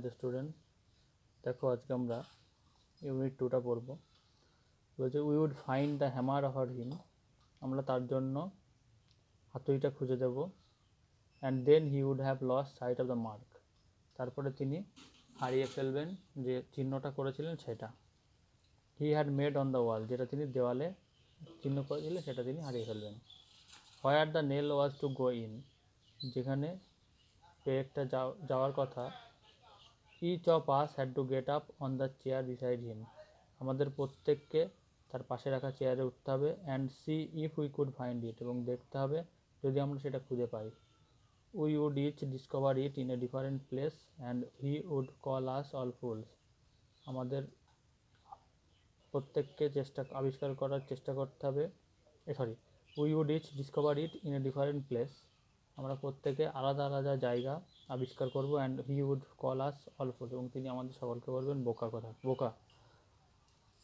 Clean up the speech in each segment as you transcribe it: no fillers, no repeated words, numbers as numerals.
The student, দেখো আজকে আমরা ইউনিট 2টা পড়ব। বলছে we would find the hammer of him, আমরা তার জন্য হাতুড়িটা খুঁজে দেব। And then he would have lost sight of the mark, তারপরে তিনি হারিয়ে ফেলবেন যে চিহ্নটা করেছিলেন সেটা। He had made on the wall, যেটা তিনি দেওয়ালে চিহ্ন করেছিলেন সেটা তিনি হারিয়ে ফেলবেন। Where the nail was to go in, যেখানে পেরেকটা যাওয়ার কথা। Each of us had to get up on the chair beside him, আমাদের প্রত্যেককে তার পাশে রাখা চেয়ারে উঠতে হবে। And see if we could find it, এবং দেখতে হবে যদি আমরা সেটা খুঁজে পাই। We would each discover it in a different place and he would call us all fools, আমাদের প্রত্যেককে আবিষ্কার করার চেষ্টা করতে হবে। We would each discover it in a different place, আমরা প্রত্যেকে আলাদা আলাদা জায়গা আবিষ্কার করব। And he would call us all fools, এবং তিনি আমাদের সকলকে বলবেন বোকা।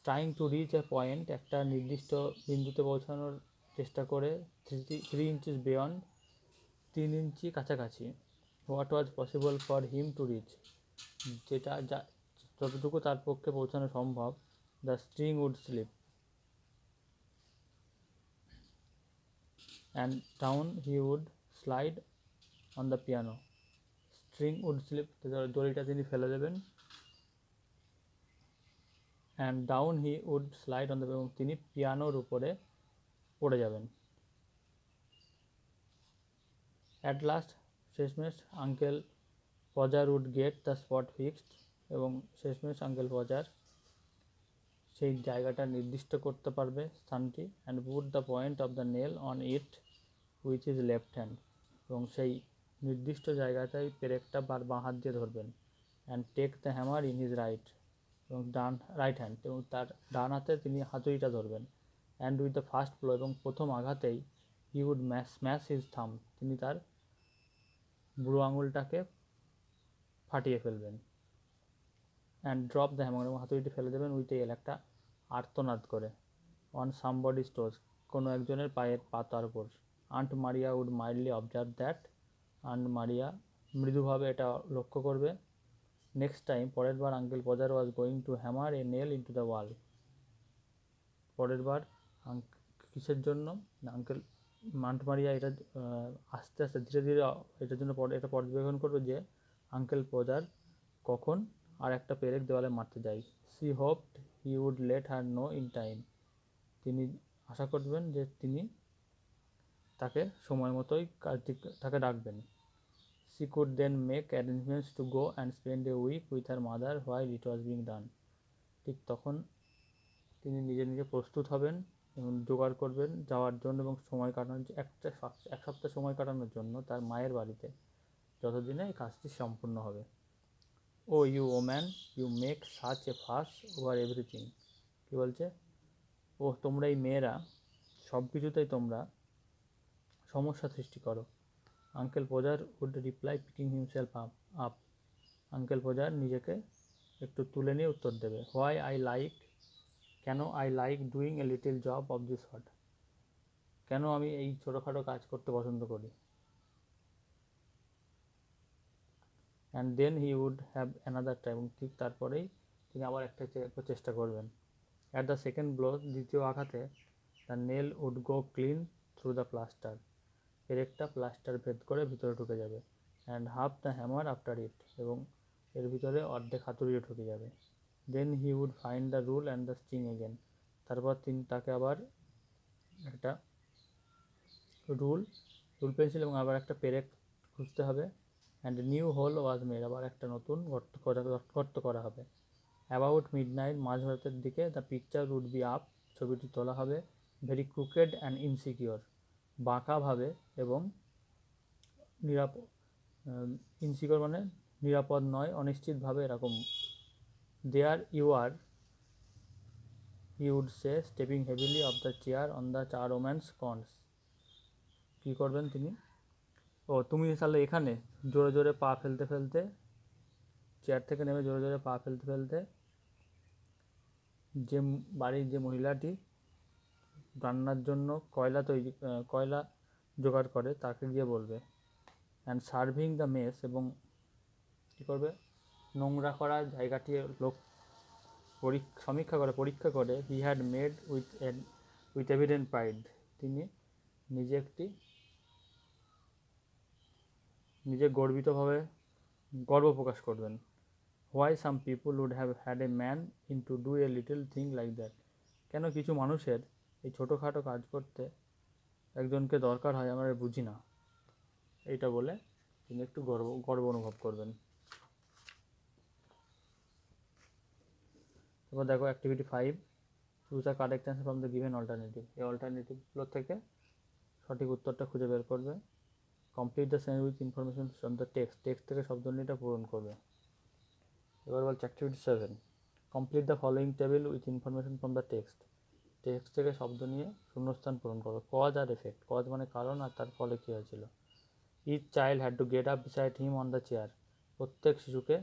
Trying to reach A point, একটা নির্দিষ্ট বিন্দুতে পৌঁছানোর চেষ্টা করে। 3 inches বিয়ন্ড, 3 ইঞ্চি কাছাকাছি। What was possible for him to reach, যতটুকু তার পক্ষে পৌঁছানো সম্ভব। The string would slip and down he would slide on the piano, string would slip, দড়িটা তিনি ফেলে দেবেন। And down he would slide on the, এবং তিনি পিয়ানোর উপরে পড়ে যাবেন। অ্যাট লাস্ট, শেষমেশ uncle Podger would get the spot fixed, এবং শেষমেশ আঙ্কেল পজার সেই জায়গাটা নির্দিষ্ট করতে পারবে, স্থানটি। And put the point of the nail on it which is left hand, এবং সেই নির্দিষ্ট জায়গাটাই পেরেকটা বাঁ হাত দিয়ে ধরবেন। And take the hammer in his right, এবং রাইট হ্যান্ড, এবং তার ডান হাতে তিনি হাতুড়িটা ধরবেন। And with the first blow, এবং প্রথম আঘাতেই he would smash his thumb, তিনি তার বুড়ো আঙুলটাকে ফাটিয়ে ফেলবেন। অ্যান্ড ড্রপ দ্য হ্যামার, এবং হাতুড়িটি ফেলে দেবেন উইথ এল, একটা আর্তনাদ করে। অন সামবডিজ টোজ, কোনো একজনের পায়ের পাতার উপর। Aunt Maria would mildly observe that, Aunt Maria মৃদুভাবে এটা লক্ষ্য করবে। নেক্সট টাইম, পরের বার Uncle Podger was going to hammer a nail into the wall, পরের বার কিসের জন্য আঙ্কেল আন্ট মারিয়া এটা আস্তে আস্তে ধীরে ধীরে এটার জন্য এটা পর্যবেক্ষণ করবে যে আঙ্কেল পজার কখন আর একটা পেরেক দেওয়ালে মারতে যায়। She hoped he would let her know in time, তিনি আশা করবেন যে তিনি তাকে সময় মতোই তাকে ডাকবেন। She could then make arrangements to go and spend a week with her mother while it was being done, ঠিক তখন তিনি নিজে প্রস্তুত হবেন এবং জোগাড় করবেন যাওয়ার জন্য, এবং সময় কাটানোর এক সপ্তাহ সময় কাটানোর জন্য তার মায়ের বাড়িতে, যতদিনে এই কাজটি সম্পূর্ণ হবে। Oh you woman, you make such a fuss over everything, কী বলছে? ও তোমরা এই মেয়েরা সব কিছুতেই তোমরা সমস্যা সৃষ্টি করো। Uncle Podger would reply picking himself up, Uncle Podger নিজেকে একটু তুলে নিয়ে উত্তর দেবে। হোয়াই আই লাইক, কেন I like doing a little job of this sort, কেন আমি এই ছোটোখাটো কাজ করতে পছন্দ করি। And then he would have another time, ঠিক তারপরেই তিনি আবার একটা চেষ্টা করবেন। অ্যাট দ্য সেকেন্ড ব্লো, দ্বিতীয় আঘাতে, the nail would go clean through the plaster, পেরেকটা প্লাস্টার ভেদ করে ভিতরে ঢুকে যাবে। And half the hammer after it, এবং এর ভিতরে অর্ধেক হাতুড়িও ঢুকে যাবে। Then he would find the rule and the string again, তারপর তাকে আবার একটা রুল পেন্সিল এবং আবার একটা পেরেক খুঁজতে হবে। And new hole was made, আবার একটা নতুন গর্ত করা হবে। অ্যাবাউট মিডনাইট, মাঝরাতের দিকে, the picture would be up, ছবিটি তোলা হবে। ভেরি ক্রুকেড অ্যান্ড ইনসিকিওর, বাঁকাভাবে এবং ইনসিকিওর মানে নিরাপদ নয়, অনিশ্চিতভাবে এরকম। There you are, he would say, stepping heavily off the chair on the charwoman's corns, কী করবেন তিনি? তুমি তাহলে এখানে জোরে জোরে পা ফেলতে ফেলতে, চেয়ার থেকে নেমে জোরে জোরে পা ফেলতে ফেলতে যে বাড়ির যে মহিলাটি রান্নার জন্য কয়লা জোগাড় করে তাকে গিয়ে বলবে। অ্যান্ড সার্ভিং দ্য মেস, এবং কী করবে? নোংরা করা জায়গাটি পরীক্ষা করে he had made with evident pride, তিনি নিজে গর্বিতভাবে গর্ব প্রকাশ করবেন। Why some people would have had a man in to do a little thing like that, কেন কিছু মানুষের এই ছোটোখাটো কাজ করতে একজনকে দরকার হয় আমরা বুঝি না, এইটা বলে তিনি একটু গর্ব অনুভব করবেন। তারপর দেখো activity 5, choose a correct answer from the given alternative, এই অল্টারনেটিভগুলো থেকে সঠিক উত্তরটা খুঁজে বের করবে। Complete the sentence with information from the text থেকে শব্দনীতিটা পূরণ করবে। এবার বলছে activity 7, complete the following table with information from the text থেকে শব্দ নিয়ে শূন্যস্থান পূরণ করবে। কজ আর এফেক্ট, কজ মানে কারণ আর তার ফলে কী হয়েছিল। Each child had to get up beside him on the chair, প্রত্যেক শিশুকে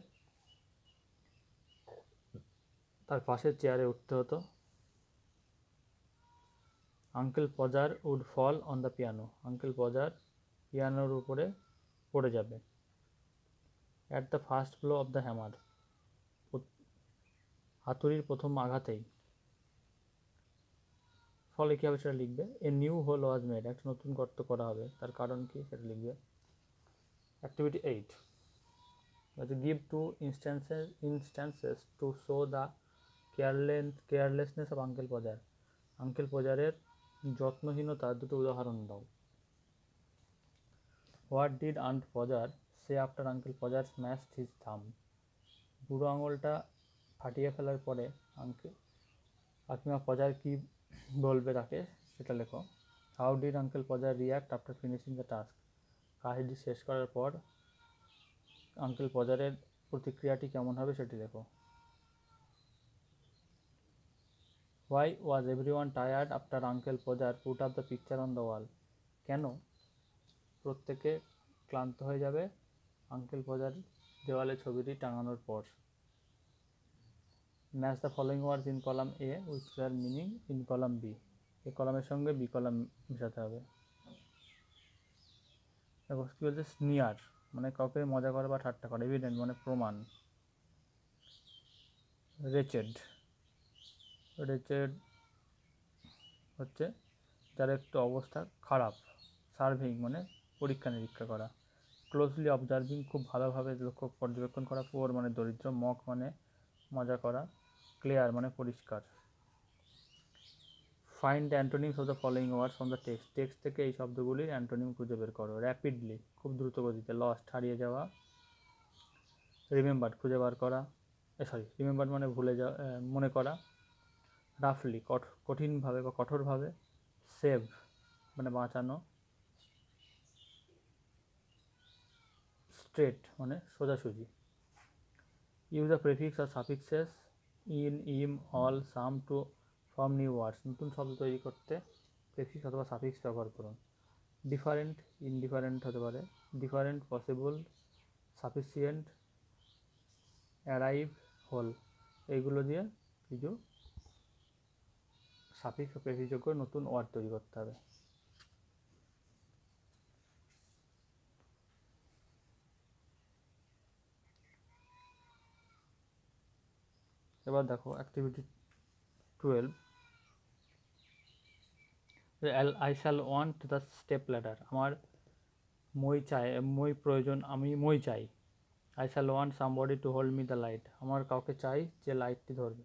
তার পাশের চেয়ারে উঠতে হতো। Uncle Podger would fall on the piano, Uncle Podger পিয়ানোর উপরে পড়ে যাবে। At the first blow of the hammer, হাতুড়ির প্রথম আঘাতেই, ফলে কী হবে সেটা লিখবে। A new hole was made, একটা নতুন গর্ত করা হবে, তার কারণ কি সেটা লিখবে। Activity 8, give two instances to show the carelessness of Uncle Podger, Uncle পজারের যত্নহীনতার দুটো উদাহরণ দাও। What did Aunt Podger say after Uncle Podger smashed his thumb, বুড়ো আঙুলটা ফাটিয়ে ফেলার পরে কাকিমা পজার কি বলবে তাকে সেটা লেখো। How did uncle পজার react after finishing the task, কাজটি শেষ করার পর আঙ্কেল পজারের প্রতিক্রিয়াটি কেমন হবে সেটি লেখো। Why was everyone tired after Uncle Podger put up the picture on the wall, কেন প্রত্যেকে ক্লান্ত হয়ে যাবে আঙ্কেল পজার দেওয়ালে ছবিটি টাঙানোর পর। Match the following words in column A with their meaning in column B, A কলামের সঙ্গে বি কলাম মেশাতে হবে। দেখো কী বলছে, স্নিয়ার মানে কাউকে মজা করা বা ঠাট্টা করা, এভিডেন্ট মানে প্রমাণ। রেচেড হচ্ছে যার একটু অবস্থা খারাপ। সার্ভিং মানে পরীক্ষা নিরীক্ষা করা। ক্লোজলি অবজার্ভিং খুব ভালোভাবে পর্যবেক্ষণ করা। পুয়ার মানে দরিদ্র। মক মানে মজা করা। ক্লিয়ার মানে পরিষ্কার। Find the antonyms of the following words from the text থেকে এই শব্দগুলির অ্যান্টোনিম খুঁজে বের করো। র্যাপিডলি খুব দ্রুত গতিতে। লস্ট হারিয়ে যাওয়া। রিমেম্বার খুঁজে বার করা, রিমেম্বার মানে ভুলে যাওয়া, মনে করা। রাফলি কঠিনভাবে বা কঠোরভাবে। সেভ মানে বাঁচানো। স্ট্রেট মানে সোজাসুজি। ইউজ দ্য প্রেফিক্স আর suffixes in, im, al, some to form new words, নতুন শব্দ তৈরি করতে প্রেফিক্স অথবা সাফিক্স ব্যবহার করুন। ডিফারেন্ট ইনডিফারেন্ট হতে পারে। Different possible, sufficient, arrive, whole, এইগুলো দিয়ে কিছু সাফিক্স ও প্রেফিক্স যোগ করে নতুন ওয়ার্ড তৈরি করতে হবে। এবার দেখো activity 12, I shall want the step ladder, আমার মই প্রয়োজন, আমি মই চাই। I shall want somebody to hold me the light, আমার কাউকে চাই যে লাইটটি ধরবে।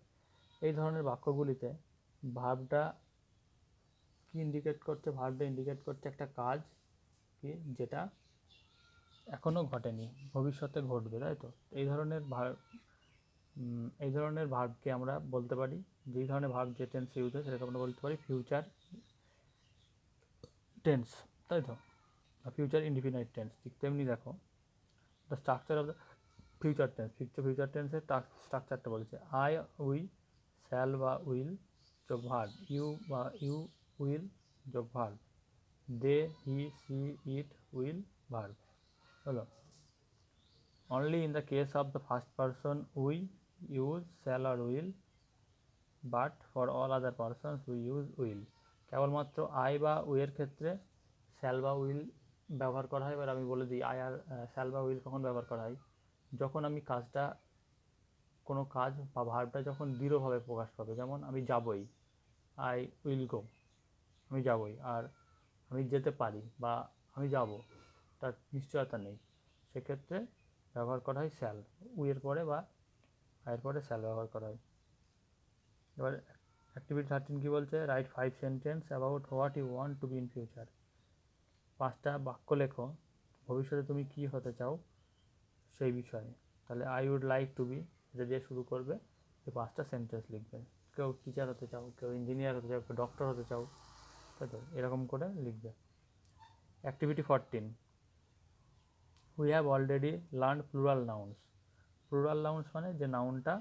এই ধরনের বাক্যগুলিতে ভার্বটা কি ইন্ডিকেট করছে, ভার্বটা ইন্ডিকেট করছে একটা কাজ কি যেটা এখনও ঘটেনি, ভবিষ্যতে ঘটবে, তাই তো। এই ধরনের ভার্বকে আমরা বলতে পারি, যেই ধরনের ভার্ব যে টেন্স ইউজ হয় সেটাকে আমরা বলতে পারি ফিউচার টেন্স, তাই তো, ফিউচার ইনডিফিনাইট টেন্স। ঠিক তেমনি দেখো the structure of the future tense, future টেন্সের স্ট্রাকচারটা বলেছে। আই, উই, শ্যাল বা উইল যোগ ভার্ব, ইউ বা ইউ উইল যোগ verb, they, he, she, it, will verb হলো। Only in the case of the first person we use shall or will, but for all other persons we use will. কেবলমাত্র I বা উইয়ের ক্ষেত্রে shall বা will ব্যবহার করা হয়। এবার আমি বলে দিই আই আর শ্যাল বা উইল কখন ব্যবহার করা হয়, যখন আমি কাজটা কোনো কাজ বা ভার্বটা যখন দৃঢ়ভাবে প্রকাশ পাবে, যেমন আমি যাবই, আই উইল গো, আমি যাবই, আর আমি যেতে পারি বা আমি যাব, তার নিশ্চয়তা নেই, সেক্ষেত্রে ব্যবহার করা হয় শ্যাল, উইয়ের পরে বা আয়ের পরে শ্যাল ব্যবহার করা হয়। এবার অ্যাক্টিভিটি 13 কী বলছে, write 5 sentence about what you want to be in future. 5টা বাক্য লেখো ভবিষ্যতে তুমি কী হতে চাও সেই বিষয়ে। তাহলে I would like to be, এটা দিয়ে শুরু করবে, এই 5টা সেন্টেন্স লিখবে। কেউ টিচার হতে চাও, কেউ ইঞ্জিনিয়ার হতে চাও, কেউ ডক্টর হতে চাও, তাই তো এরকম করে লিখবে। Activity 14, we have already learn plural nouns. Plural nouns মানে যে নাউনটা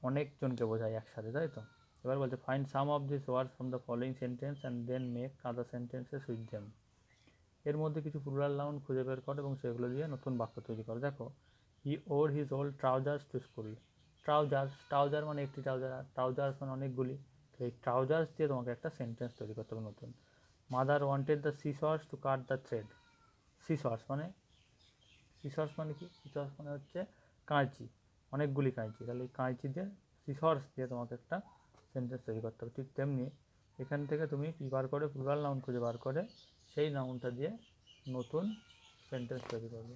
অনেকজনকে বোঝায় একসাথে, তাই তো। এবার বলছে find some of this words from the following sentence and then make other sentences with them. এর মধ্যে কিছু প্লুরাল নাউন খুঁজে বের করো এবং সেগুলো দিয়ে নতুন বাক্য তৈরি করো। দেখো, he wore his old trousers to school. Trouser মানে একটি ট্রাউজার, আর ট্রাউজার্স মানে অনেকগুলি। তো এই ট্রাউজার্স দিয়ে তোমাকে একটা সেন্টেন্স তৈরি করতে হবে নতুন। Mother wanted the scissors to cut the thread. Scissors মানে কি, সিসর্স মানে হচ্ছে কাঁচি, অনেকগুলি কাঁচি। তাহলে এই কাঁচি দিয়ে, সিসর্স দিয়ে তোমাকে একটা সেন্টেন্স তৈরি করতে হবে। ঠিক তেমনি এখান থেকে তুমি কী বার করে, প্লুরাল নাউন খুঁজে বার করে সেই নাউনটা দিয়ে নতুন সেন্টেন্স তৈরি করবে।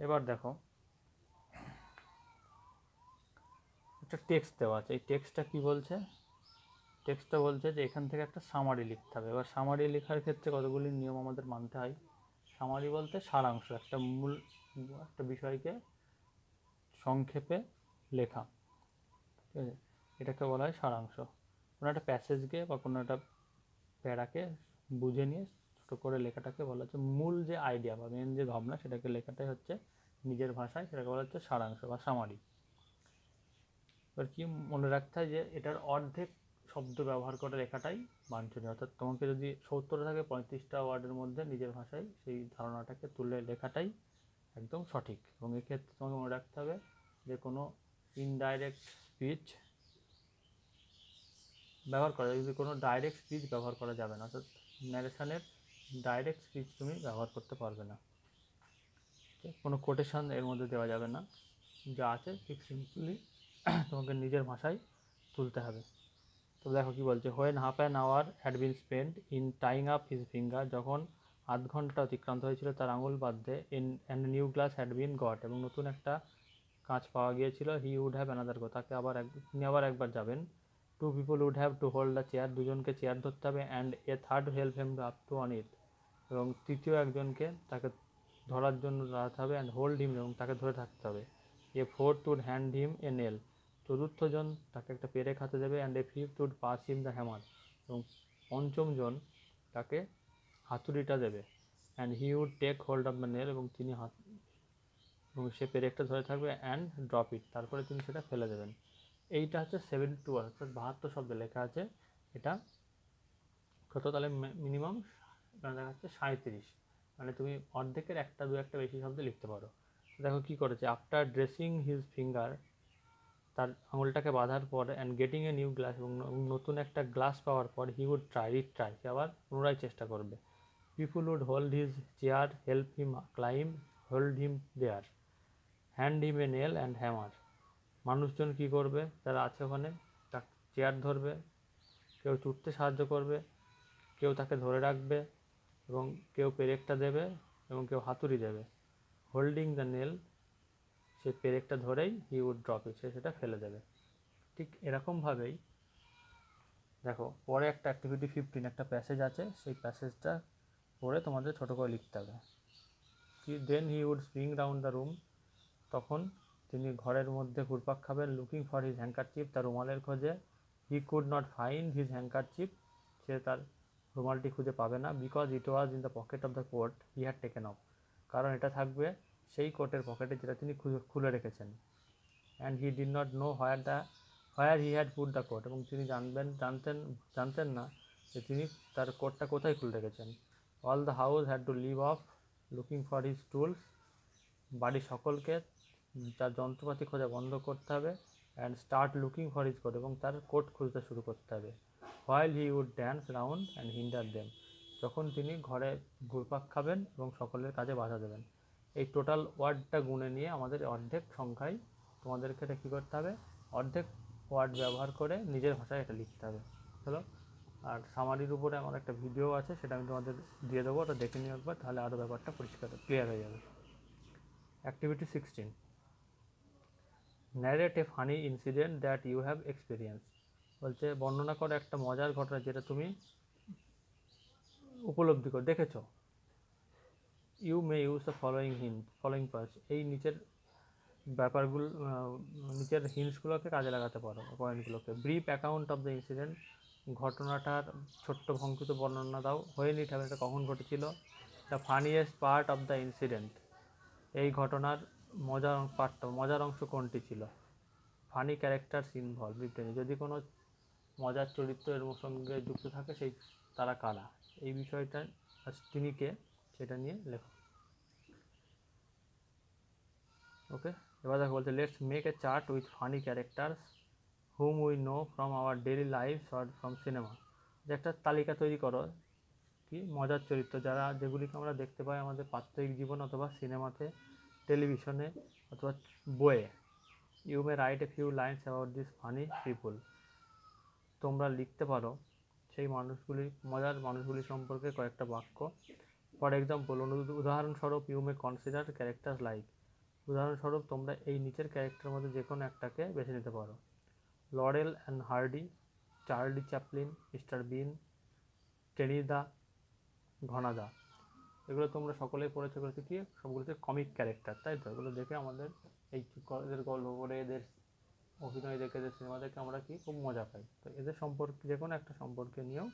এবার দেখো, একটা টেক্সট দেওয়া আছে। এই টেক্সটটা কী বলছে, টেক্সটটা বলছে যে এখান থেকে একটা সামারি লিখতে হবে। এবার সামারি লেখার ক্ষেত্রে কতগুলি নিয়ম আমাদের মানতে হয়। সামারি বলতে সারাংশ, একটা বিষয়কে সংক্ষেপে লেখা, ঠিক আছে, এটাকে বলা হয় সারাংশ। কোনো একটা প্যাসেজকে বা কোনো একটা প্যারাকে বুঝে নিয়ে ছোটো করে লেখাটাকে বলা হচ্ছে মূল যে আইডিয়া বা মেন যে ভাবনা, সেটাকে লেখাটাই হচ্ছে নিজের ভাষায়, সেটাকে বলা হচ্ছে সারাংশ বা সামারি। এবার কি মনে রাখতে হয় যে এটার অর্ধেক শব্দ ব্যবহার করে লেখাটাই বাঞ্ছনীয়, অর্থাৎ তোমাকে যদি 70 থাকে 35টা ওয়ার্ডের মধ্যে নিজের ভাষায় সেই ধারণাটাকে তুলে লেখাটাই একদম সঠিক। এবং এক্ষেত্রে তোমাকে মনে রাখতে হবে যে কোনো ইনডাইরেক্ট স্পিচ ব্যবহার করা, যদি কোনো ডাইরেক্ট স্পিচ ব্যবহার করা যাবে না, অর্থাৎ ন্যারেশনের ডাইরেক্ট স্পিচ তুমি ব্যবহার করতে পারবে না, কোনো কোটেশন এর মধ্যে দেওয়া যাবে না, যা আছে ঠিক সিম্পলি তোমাকে নিজের ভাষায় তুলতে হবে। তো দেখো কি বলছে, when half an hour had been spend in tying up his finger, যখন আধ ঘন্টা অতিক্রান্ত হয়েছিল তার আঙুল বাঁধতে, in and new glass had been got, এবং নতুন একটা কাঁচ পাওয়া গিয়েছিল, he would have another go, তিনি আবার একবার যাবেন। Two people would have to hold the chair, দুজনকে চেয়ার ধরতে হবে, and a third help him up to on it, এবং তৃতীয় একজনকে তাকে ধরার জন্য দাঁড়াতে হবে, অ্যান্ড হোল্ড হিম, এবং তাকে ধরে থাকতে হবে। A fourth would hand him a nail, চতুর্থজন তাকে একটা পেরেক হাতে দেবে, and a fifth would pass him the hammer, এবং পঞ্চমজন তাকে হাতুড়িটা দেবে, and he would take hold of the nail, এবং সে পেরেকটা ধরে থাকবে, অ্যান্ড ড্রপ ইট, তারপরে তিনি সেটা ফেলে দেবেন। এইটা হচ্ছে 72 অর্থাৎ 72 শব্দ লেখা আছে। এটা কত, তাহলে মিনিমাম দেখা যাচ্ছে 37, মানে তুমি অর্ধেকের একটা বেশি শব্দ লিখতে পারো। দেখো কি করেছে, আফটার ড্রেসিং হিজ ফিঙ্গার, তার আঙুলটাকে বাঁধার পর, and getting a new glass, এবং নতুন একটা গ্লাস পাওয়ার পর, হি উড ট্রাই, সে আবার পুনরায় চেষ্টা করবে। People would hold his chair, help him climb, hold him there, hand him a nail and hammer, মানুষজন কী করবে, যারা আছে ওখানে, তাকে চেয়ার ধরবে, কেউ চুটতে সাহায্য করবে, কেউ তাকে ধরে রাখবে, এবং কেউ পেরেকটা দেবে, এবং কেউ হাতুড়ি দেবে। হোল্ডিং দ্য নেল, সে পেরেকটা ধরেই হি উড ড্রপ ইট, সে সেটা ফেলে দেবে। ঠিক এরকমভাবেই দেখো পরে একটা অ্যাক্টিভিটি 15 একটা প্যাসেজ আছে, সেই প্যাসেজটা পড়ে তোমাদের ছোটো করে লিখতে হবে। Then he would spring round the room, তখন তিনি ঘরের মধ্যে ঘুরপাক খাবেন, লুকিং ফর হিজ হ্যাঙ্কারচিপ, তার রুমালের খোঁজে। He could not find his handkerchief, সে তার রুমালটি খুঁজে পাবে না, because it was in the pocket of the coat he had taken off, কারণ এটা থাকবে সেই কোটের পকেটে যেটা তিনি খুলে রেখেছেন। And he did not know where he had put the coat, এবং তিনি জানতেন না যে তিনি তার কোটটা কোথায় খুলে রেখেছেন। All the house had to leave off looking for his tools, বাড়ির সকলকে তার যন্ত্রপাতি খোঁজা বন্ধ করতে হবে, and start looking for his coat, এবং তার কোট খুঁজতে শুরু করতে হবে। While he would dance round and hinder them, যখন তিনি ঘরে ঘুরপাক খাবেন এবং সকলের কাজে বাধা দেবেন। এই টোটাল ওয়ার্ডটা গুণে নিয়ে আমাদের অর্ধেক সংখ্যায় তোমাদেরকে এটা কী করতে হবে, অর্ধেক ওয়ার্ড ব্যবহার করে নিজের ভাষায় এটা লিখতে হবে। চলো, আর সামারির উপরে আমার একটা ভিডিও আছে, সেটা আমি তোমাদের দিয়ে দেবো, ওটা দেখে নিও একবার, তাহলে আরও ব্যাপারটা পরিষ্কার ক্লিয়ার হয়ে যাবে। Activity 16, narrate a funny incident that you have experience. বলছে বর্ণনা করো একটা মজার ঘটনা যেটা তুমি উপলব্ধি করে দেখেছো। You may use the following parts, এই নিচের ব্যাপারগুলো, নিচের হিন্টসগুলোকে কাজে লাগাতে পারো, পয়েন্টগুলোকে। Brief account of the incident, ঘটনাটার ছোট্ট সংক্ষিপ্ত বর্ণনা দাও। হোয়েন ইট হ্যাপেন্ড, এটা কখন ঘটেছিল। The funniest part of the incident, এই ঘটনার মজার অংশ কোনটি ছিল। ফানি ক্যারেক্টারস ইনভলভ, যদি কোনো মজার চরিত্র এর সঙ্গে যুক্ত থাকে সেই তারা কারা, এই বিষয়টা তিনি কে সেটা নিয়ে লেখো। ওকে, এবার দেখো বলছে let's make a chart with funny characters whom we know from our daily lifes or from cinema. যে একটা তালিকা তৈরি করো কি মজার চরিত্র যেগুলিকে আমরা দেখতে পাই আমাদের প্রাত্যহিক জীবন অথবা সিনেমাতে, টেলিভিশনে অথবা বইয়ে। You may write a few lines about this funny people, তোমরা লিখতে পারো সেই মজার মানুষগুলি সম্পর্কে কয়েকটা বাক্য। ফর এক্সাম্পল, উদাহরণস্বরূপ, you may consider character like, উদাহরণস্বরূপ তোমরা এই নিচের ক্যারেক্টারের মধ্যে যে কোনো একটাকে বেছে নিতে পারো। Laurel and Hardy, Charlie Chaplin, mister Bean, Teni da, Ghanada. এগুলো তোমরা সকলেই পড়েছো, এগুলো কি সবগুলো কমিক ক্যারেক্টার, তাই তো? এগুলো দেখে আমাদের এই এদের গল্প করে, এদের অভিনয় দেখে, এদের সিনেমা দেখে আমরা কি খুব মজা পাই। তো এদের সম্পর্কে যে কোনো একটা সম্পর্কে নিয়েও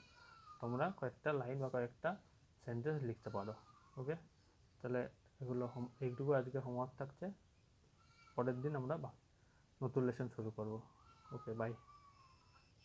তোমরা কয়েকটা লাইন বা কয়েকটা সেন্টেন্স লিখতে পারো। ওকে, তাহলে এইটুকু আজকে হোমওয়ার্ক থাকছে। পরের দিন আমরা নতুন লেসন শুরু করব। ওকে, বাই।